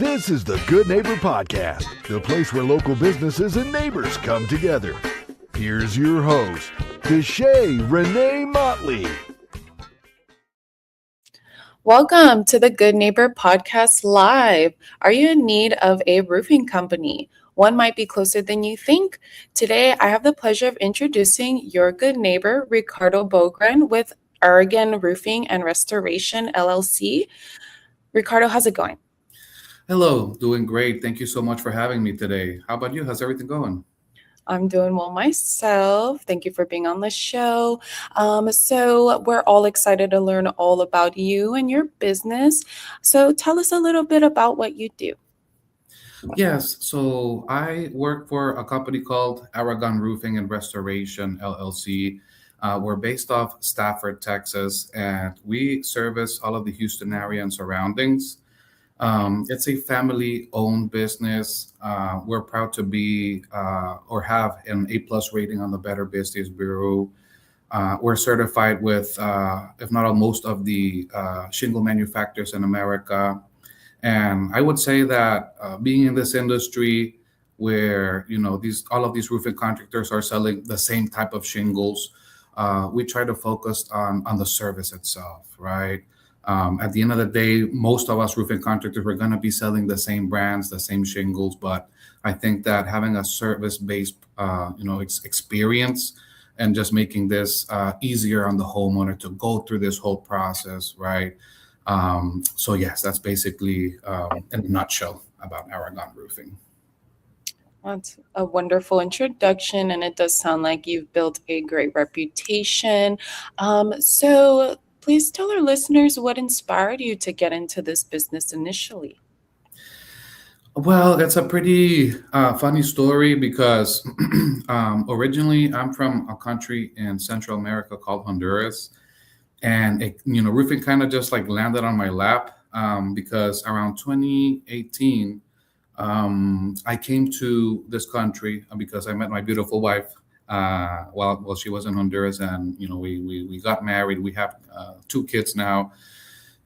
This is the Good Neighbor Podcast, the place where local businesses and neighbors come together. Here's your host, Deshay Renee Motley. Welcome to the Good Neighbor Podcast Live. Are you in need of a roofing company? One might be closer than you think. Today, I have the pleasure of introducing your good neighbor, Ricardo Bogran with Aragon Roofing and Restoration, LLC. Ricardo, how's it going? Hello, doing great. Thank you so much for having me today. How about you? How's everything going? I'm doing well myself. Thank you for being on the show. So we're all excited to learn all about you and your business. So tell us a little bit about what you do. Yes, so I work for a company called Aragon Roofing and Restoration, LLC. We're based off Stafford, Texas, and we service all of the Houston area and surroundings. It's a family-owned business. We're proud to be or have an A-plus rating on the Better Business Bureau. We're certified with, if not all, most of the shingle manufacturers in America. And I would say that being in this industry where, all of these roofing contractors are selling the same type of shingles, we try to focus on the service itself, right? At the end of the day, most of us roofing contractors, we're going to be selling the same brands, the same shingles. But I think that having a service-based, experience and just making this easier on the homeowner to go through this whole process, right? So yes, that's basically in a nutshell about Aragon Roofing. That's a wonderful introduction, and it does sound like you've built a great reputation. So please tell our listeners what inspired you to get into this business initially. Well, it's a pretty funny story because originally I'm from a country in Central America called Honduras. And, roofing kind of just like landed on my lap because around 2018, I came to this country because I met my beautiful wife while she was in Honduras, and we got married. We have 2 kids now.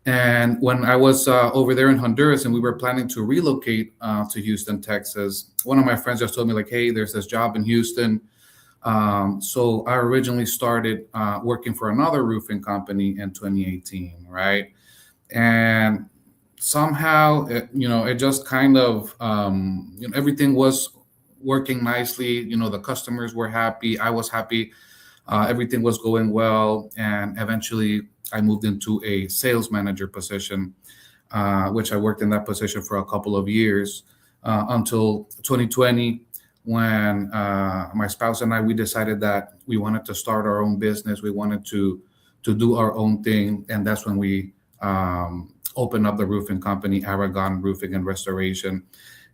And when I was over there in Honduras and we were planning to relocate to Houston, Texas, one of my friends just told me like, hey, there's this job in Houston. So I originally started working for another roofing company in 2018, right? And somehow, it just kind of, everything was working nicely. The customers were happy. I was happy. Everything was going well. And eventually I moved into a sales manager position, which I worked in that position for a couple of years until 2020. When my spouse and I, we decided that we wanted to start our own business. We wanted to do our own thing. And that's when we opened up the roofing company, Aragon Roofing and Restoration.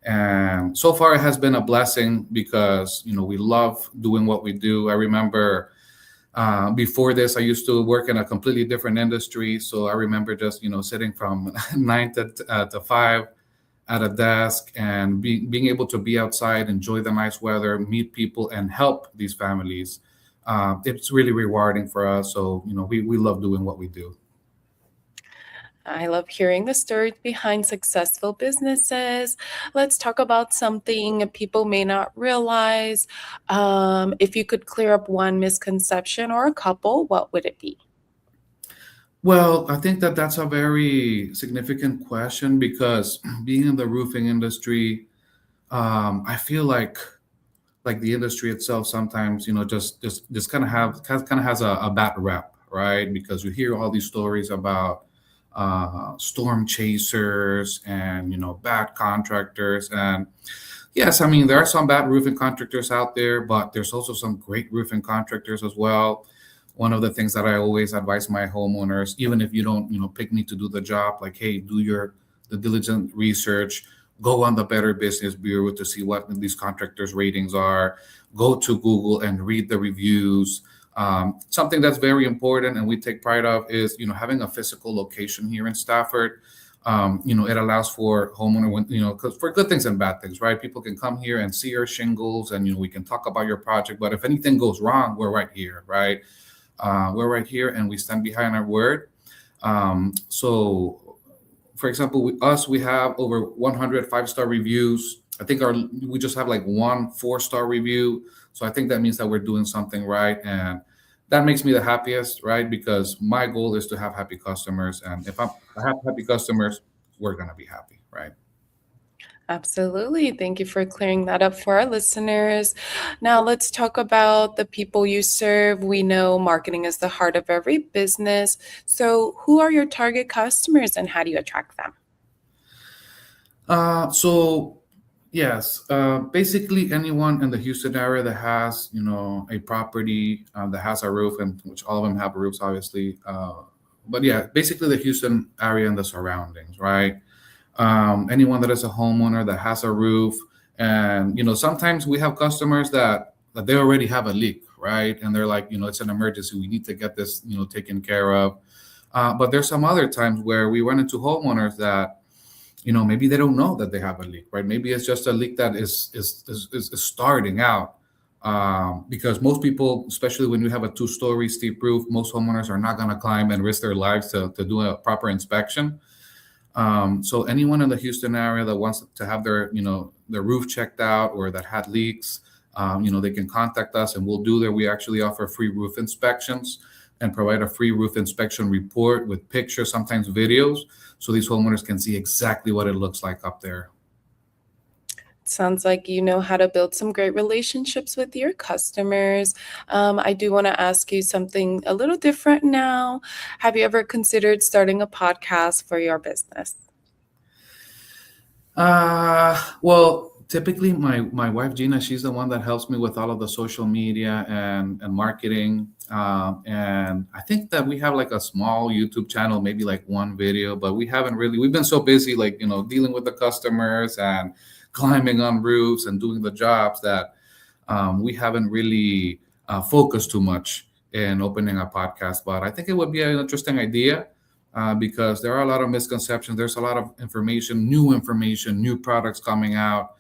And so far it has been a blessing because, we love doing what we do. I remember before this, I used to work in a completely different industry. So I remember just, sitting from 9 to 5 at a desk and being able to be outside, enjoy the nice weather, meet people, and help these families. It's really rewarding for us. So, we love doing what we do. I love hearing the stories behind successful businesses. Let's talk about something people may not realize. If you could clear up one misconception or a couple, what would it be? Well, I think that that's a very significant question because being in the roofing industry, I feel like the industry itself sometimes, just kind of has a bad rep, right? Because you hear all these stories about storm chasers and bad contractors. And yes, I mean there are some bad roofing contractors out there, but there's also some great roofing contractors as well. One of the things that I always advise my homeowners, even if you don't pick me to do the job, like, hey, do the diligent research, go on the Better Business Bureau to see what these contractors ratings are, go to Google and read the reviews. Something that's very important and we take pride of is, having a physical location here in Stafford. It allows for homeowner, because for good things and bad things, right? People can come here and see your shingles and, we can talk about your project. But if anything goes wrong, we're right here, right? We're right here and we stand behind our word. So for example, we have over 100 five-star reviews. I think we just have like one 4-star review. So I think that means that we're doing something right, and that makes me the happiest, right? Because my goal is to have happy customers, and if I have happy customers, we're gonna be happy, right? Absolutely. Thank you for clearing that up for our listeners. Now, let's talk about the people you serve. We know marketing is the heart of every business. So, who are your target customers and how do you attract them? So yes, basically anyone in the Houston area that has, a property that has a roof, and which all of them have roofs, obviously. But yeah, basically the Houston area and the surroundings, right? Anyone that is a homeowner that has a roof, and sometimes we have customers that they already have a leak, right? And they're like, it's an emergency. We need to get this, taken care of. But there's some other times where we run into homeowners that maybe they don't know that they have a leak, right? Maybe it's just a leak that is starting out. Because most people, especially when you have a 2-story steep roof, most homeowners are not going to climb and risk their lives to do a proper inspection. So anyone in the Houston area that wants to have their roof checked out or that had leaks, they can contact us and we'll do that. We actually offer free roof inspections and provide a free roof inspection report with pictures, sometimes videos, so these homeowners can see exactly what it looks like up there. Sounds like you know how to build some great relationships with your customers. I do want to ask you something a little different now. Have you ever considered starting a podcast for your business? Well, typically my wife Gina, she's the one that helps me with all of the social media and marketing. And I think that we have like a small YouTube channel, maybe like one video, but we've been so busy, like, dealing with the customers and climbing on roofs and doing the jobs that we haven't really focused too much in opening a podcast. But I think it would be an interesting idea because there are a lot of misconceptions. There's a lot of information, new products coming out.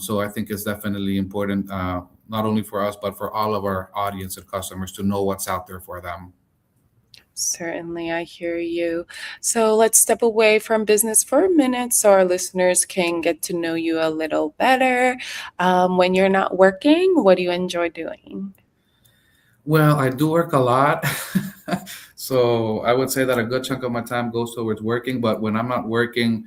So I think it's definitely important, not only for us, but for all of our audience and customers to know what's out there for them. Certainly, I hear you. So let's step away from business for a minute so our listeners can get to know you a little better. When you're not working, what do you enjoy doing? Well, I do work a lot. So I would say that a good chunk of my time goes towards working. But when I'm not working,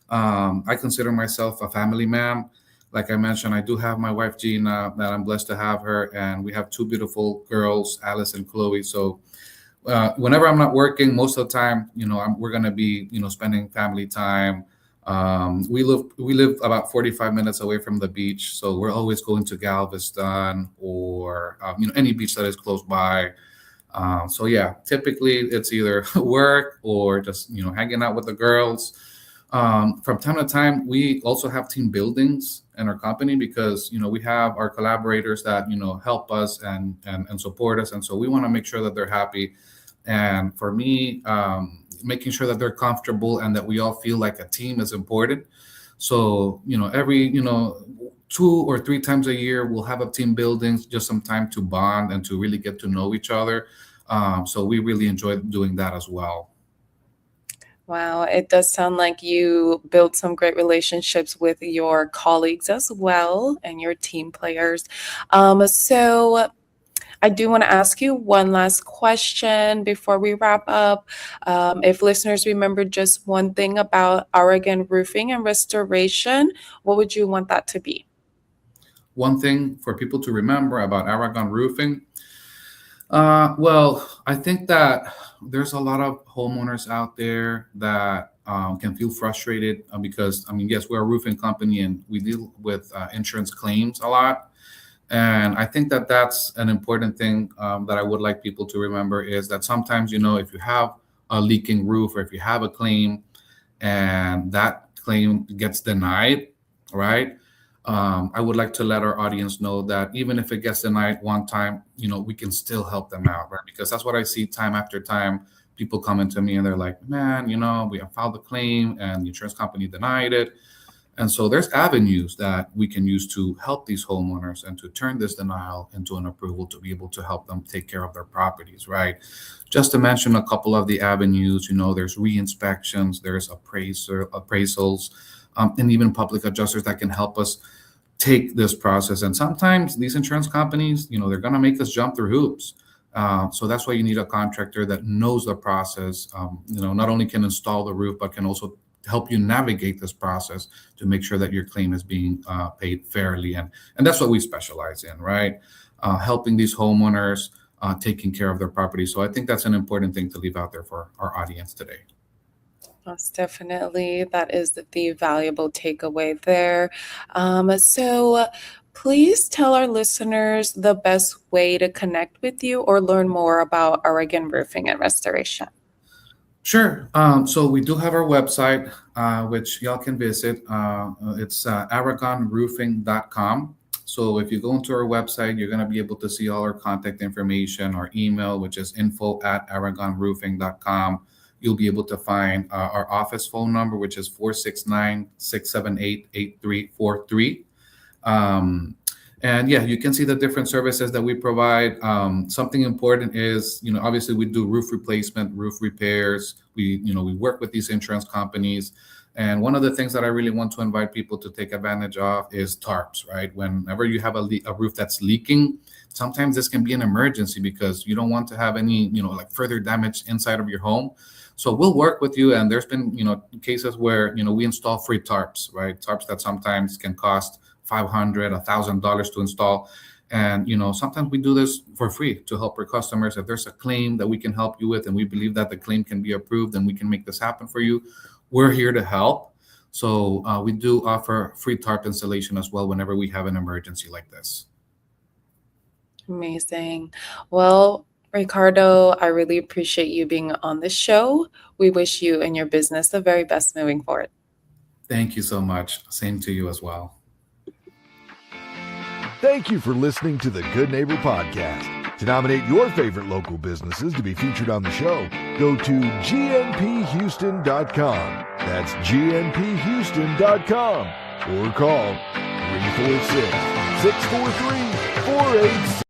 I consider myself a family man. Like I mentioned, I do have my wife, Gina, that I'm blessed to have her. And we have 2 beautiful girls, Alice and Chloe. So whenever I'm not working, most of the time, we're going to be, spending family time. We live about 45 minutes away from the beach, so we're always going to Galveston or any beach that is close by. So yeah, typically it's either work or just hanging out with the girls. From time to time, we also have team buildings in our company because we have our collaborators that help us and support us, and so we want to make sure that they're happy. And for me, making sure that they're comfortable and that we all feel like a team is important. So, every, 2 or 3 times a year, we'll have a team building, just some time to bond and to really get to know each other. So we really enjoy doing that as well. Wow, it does sound like you built some great relationships with your colleagues as well and your team players. So I do want to ask you one last question before we wrap up. If listeners remember just one thing about Aragon Roofing and Restoration, what would you want that to be? One thing for people to remember about Aragon Roofing, well, I think that there's a lot of homeowners out there that can feel frustrated because, yes, we're a roofing company and we deal with insurance claims a lot. And I think that that's an important thing that I would like people to remember is that sometimes, if you have a leaking roof or if you have a claim and that claim gets denied, right? I would like to let our audience know that even if it gets denied one time, we can still help them out, right? Because that's what I see time after time. People come into me and they're like, man, we have filed a claim and the insurance company denied it. And so there's avenues that we can use to help these homeowners and to turn this denial into an approval to be able to help them take care of their properties, right? Just to mention a couple of the avenues, there's re-inspections, there's appraisals, and even public adjusters that can help us take this process. And sometimes these insurance companies, they're going to make us jump through hoops. So that's why you need a contractor that knows the process, not only can install the roof, but can also help you navigate this process to make sure that your claim is being paid fairly. And that's what we specialize in, right? Helping these homeowners, taking care of their property. So I think that's an important thing to leave out there for our audience today. Most definitely. That is the valuable takeaway there. So please tell our listeners the best way to connect with you or learn more about Aragon Roofing and Restoration. Sure. So we do have our website, which y'all can visit. It's aragonroofing.com. So if you go into our website, you're going to be able to see all our contact information, our email, which is info@aragonroofing.com. You'll be able to find our office phone number, which is 469-678-8343. And yeah, you can see the different services that we provide. Something important is, obviously we do roof replacement, roof repairs. We work with these insurance companies. And one of the things that I really want to invite people to take advantage of is tarps, right? Whenever you have a roof that's leaking, sometimes this can be an emergency because you don't want to have any, further damage inside of your home. So we'll work with you. And there's been, cases where, we install free tarps, right? Tarps that sometimes can cost $500, $1,000 to install. And, sometimes we do this for free to help our customers. If there's a claim that we can help you with and we believe that the claim can be approved and we can make this happen for you, we're here to help. So we do offer free tarp installation as well whenever we have an emergency like this. Amazing. Well, Ricardo, I really appreciate you being on the show. We wish you and your business the very best moving forward. Thank you so much. Same to you as well. Thank you for listening to the Good Neighbor Podcast. To nominate your favorite local businesses to be featured on the show, go to gnphouston.com. That's gnphouston.com or call 346-643-4866.